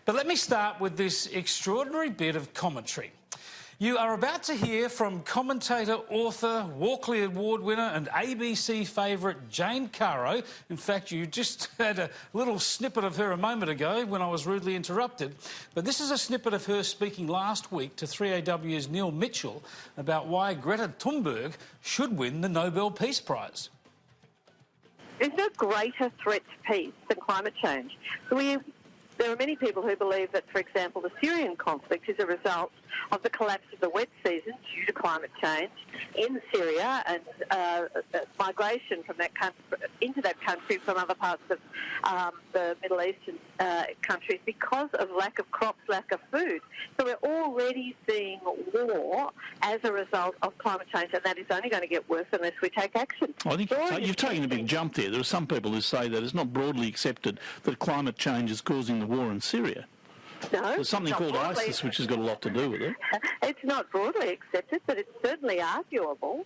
But let me start with this extraordinary bit of commentary. You are about to hear from commentator, author, Walkley Award winner and ABC favourite Jane CARO. In fact, you just had a little snippet of her a moment ago when I was rudely interrupted. But this is a snippet of her speaking last week to 3AW's Neil Mitchell about why Greta Thunberg should win the Nobel Peace Prize. There's no greater threat to peace than climate change. There are many people who believe that, for example, the Syrian conflict is a result of the collapse of the wet season due to climate change in Syria and migration from that country into that country from other parts of the Middle Eastern countries because of lack of crops, lack of food. So we're already seeing war as a result of climate change, and that is only going to get worse unless we take action. I think you've taken a big jump there. There are some people who say that it's not broadly accepted that climate change is causing the war in Syria. No, there's something called ISIS which has got a lot to do with it. It's not broadly accepted, but it's certainly arguable.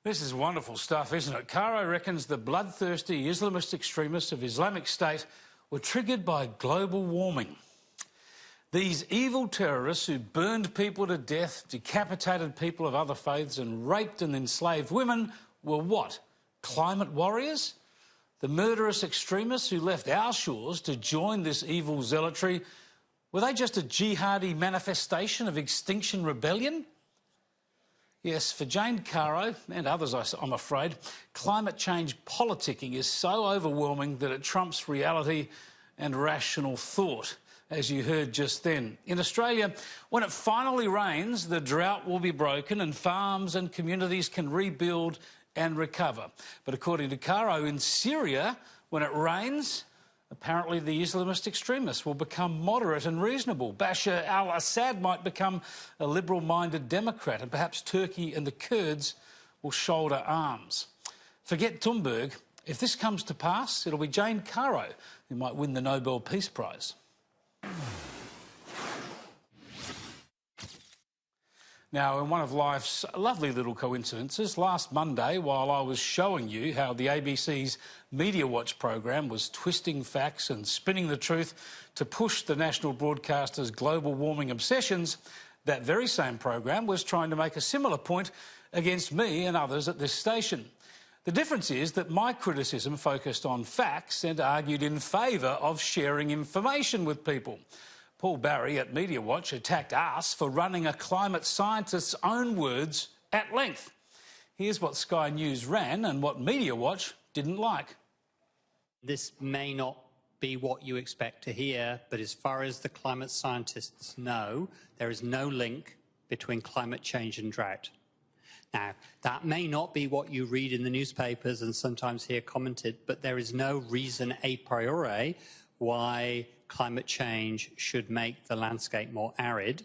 This is wonderful stuff, isn't it? CARO reckons the bloodthirsty Islamist extremists of Islamic State were triggered by global warming. These evil terrorists who burned people to death, decapitated people of other faiths and raped and enslaved women were what? Climate warriors? The murderous extremists who left our shores to join this evil zealotry, were they just a jihadi manifestation of Extinction Rebellion? Yes, for Jane CARO, and others I'm afraid, climate change politicking is so overwhelming that it trumps reality and rational thought, as you heard just then. In Australia, when it finally rains, the drought will be broken and farms and communities can rebuild and recover. But according to CARO, in Syria, when it rains, apparently the Islamist extremists will become moderate and reasonable. Bashar al-Assad might become a liberal-minded Democrat, and perhaps Turkey and the Kurds will shoulder arms. Forget Thunberg. If this comes to pass, it'll be Jane CARO who might win the Nobel Peace Prize. Now, in one of life's lovely little coincidences, last Monday, while I was showing you how the ABC's Media Watch program was twisting facts and spinning the truth to push the national broadcaster's global warming obsessions, that very same program was trying to make a similar point against me and others at this station. The difference is that my criticism focused on facts and argued in favour of sharing information with people. Paul Barry at Media Watch attacked us for running a climate scientist's own words at length. Here's what Sky News ran and what Media Watch didn't like. This may not be what you expect to hear, but as far as the climate scientists know, there is no link between climate change and drought. Now, that may not be what you read in the newspapers and sometimes hear commented, but there is no reason a priori why climate change should make the landscape more arid.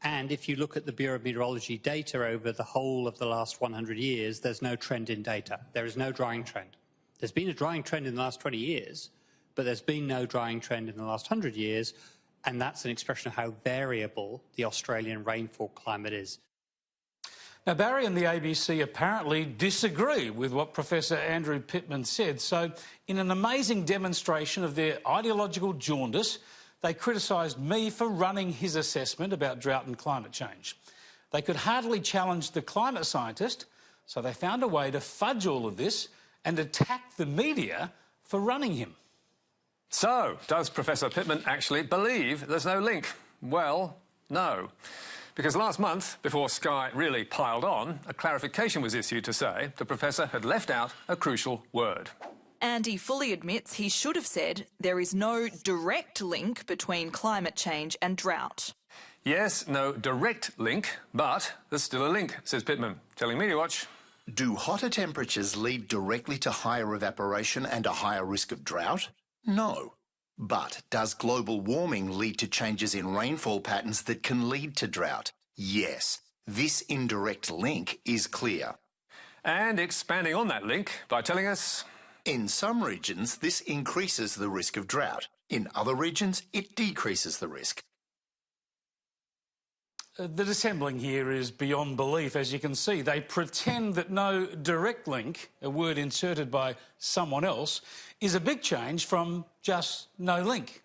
And if you look at the Bureau of Meteorology data over the whole of the last 100 years, there's no trend in data. There is no drying trend. There's been a drying trend in the last 20 years, but there's been no drying trend in the last 100 years, and that's an expression of how variable the Australian rainfall climate is. Now, Barry and the ABC apparently disagree with what Professor Andrew Pittman said. So, in an amazing demonstration of their ideological jaundice, they criticised me for running his assessment about drought and climate change. They could hardly challenge the climate scientist, so they found a way to fudge all of this and attack the media for running him. So, does Professor Pittman actually believe there's no link? Well, no. Because last month, before Sky really piled on, a clarification was issued to say the professor had left out a crucial word. And he fully admits he should have said there is no direct link between climate change and drought. Yes, no direct link, but there's still a link, says Pittman, telling Media Watch. Do hotter temperatures lead directly to higher evaporation and a higher risk of drought? No. But does global warming lead to changes in rainfall patterns that can lead to drought? Yes. This indirect link is clear. And expanding on that link by telling us... In some regions, this increases the risk of drought. In other regions, it decreases the risk. The dissembling here is beyond belief. As you can see, they pretend that no direct link, a word inserted by someone else, is a big change from just no link.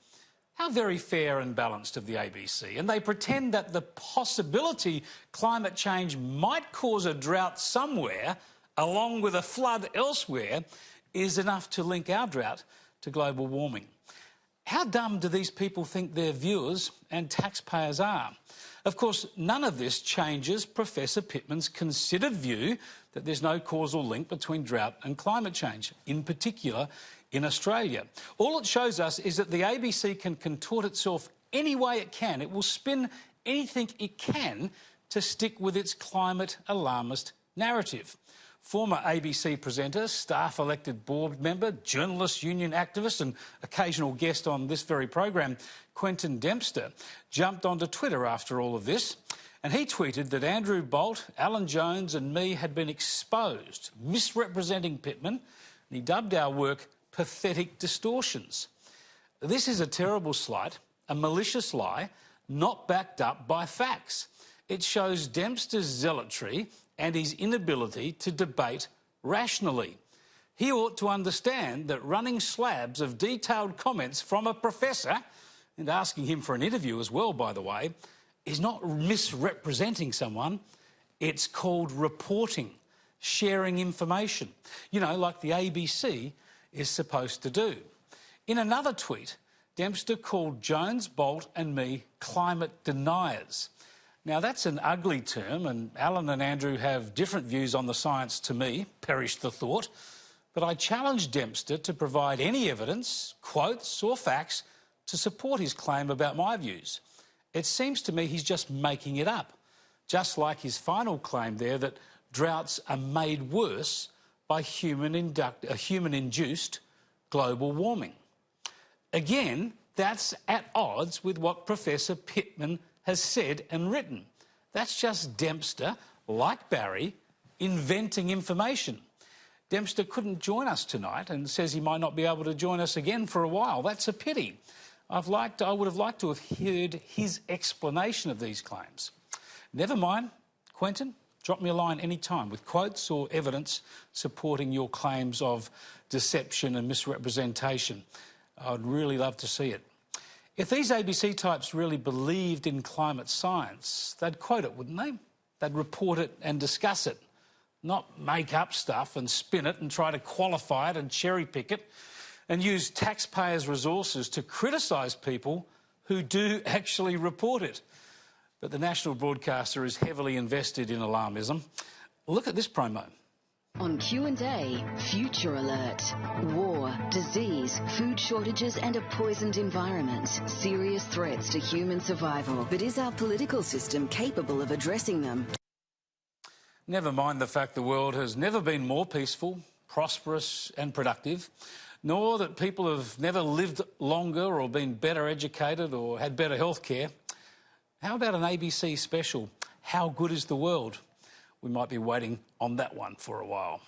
How very fair and balanced of the ABC. And they pretend that the possibility climate change might cause a drought somewhere, along with a flood elsewhere, is enough to link our drought to global warming. How dumb do these people think their viewers and taxpayers are? Of course, none of this changes Professor Pittman's considered view that there's no causal link between drought and climate change, in particular in Australia. All it shows us is that the ABC can contort itself any way it can. It will spin anything it can to stick with its climate alarmist narrative. Former ABC presenter, staff-elected board member, journalist union activist and occasional guest on this very program, Quentin Dempster, jumped onto Twitter after all of this, and he tweeted that Andrew Bolt, Alan Jones and me had been exposed, misrepresenting Pittman, and he dubbed our work pathetic distortions. This is a terrible slight, a malicious lie, not backed up by facts. It shows Dempster's zealotry and his inability to debate rationally. He ought to understand that running slabs of detailed comments from a professor, and asking him for an interview as well, by the way, is not misrepresenting someone. It's called reporting, sharing information. You know, like the ABC is supposed to do. In another tweet, Dempster called Jones, Bolt and me climate deniers. Now, that's an ugly term, and Alan and Andrew have different views on the science to me, perish the thought, but I challenge Dempster to provide any evidence, quotes or facts to support his claim about my views. It seems to me he's just making it up, just like his final claim there that droughts are made worse by human-induced global warming. Again, that's at odds with what Professor Pittman has said and written. That's just Dempster, like Barry, inventing information. Dempster couldn't join us tonight and says he might not be able to join us again for a while. That's a pity. I would have liked to have heard his explanation of these claims. Never mind, Quentin, drop me a line any time with quotes or evidence supporting your claims of deception and misrepresentation. I'd really love to see it. If these ABC types really believed in climate science, they'd quote it, wouldn't they? They'd report it and discuss it, not make up stuff and spin it and try to qualify it and cherry-pick it and use taxpayers' resources to criticise people who do actually report it. But the national broadcaster is heavily invested in alarmism. Look at this promo. On Q&A, Future Alert. War, disease, food shortages and a poisoned environment. Serious threats to human survival. But is our political system capable of addressing them? Never mind the fact the world has never been more peaceful, prosperous and productive, nor that people have never lived longer or been better educated or had better health care. How about an ABC special, How Good is the World? We might be waiting on that one for a while.